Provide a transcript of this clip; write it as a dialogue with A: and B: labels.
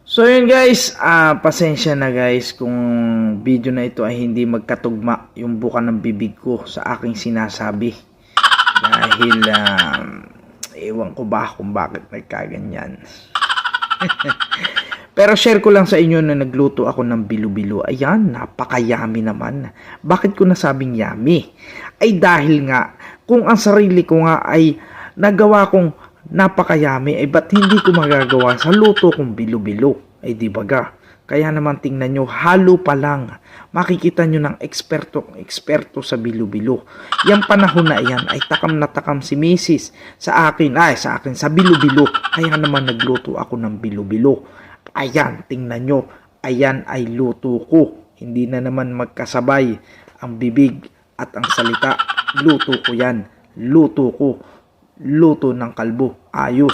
A: So yun guys, pasensya na guys kung video na ito ay hindi magkatugma yung buka ng bibig ko sa aking sinasabi. Dahil ewan ko ba kung bakit nagkaganyan. Pero share ko lang sa inyo na nagluto ako ng bilo-bilo. Ayan, napakayami naman. Bakit ko nasabing yummy? Ay dahil nga, kung ang sarili ko nga ay nagawa kong napakayami, ay ba't hindi ko magagawa sa luto kong bilo-bilo? Ay di baga? Kaya naman tingnan nyo, halo pa lang. Makikita nyo ng eksperto sa bilo-bilo. Yang panahon na yan ay takam na takam si Mrs. sa akin sa bilo-bilo. Kaya naman nagluto ako ng bilo-bilo. Ayan, tingnan nyo. Ayan ay luto ko. Hindi na naman magkasabay ang bibig at ang salita. Luto ko yan. Luto ko. Luto ng kalbo. Ayos.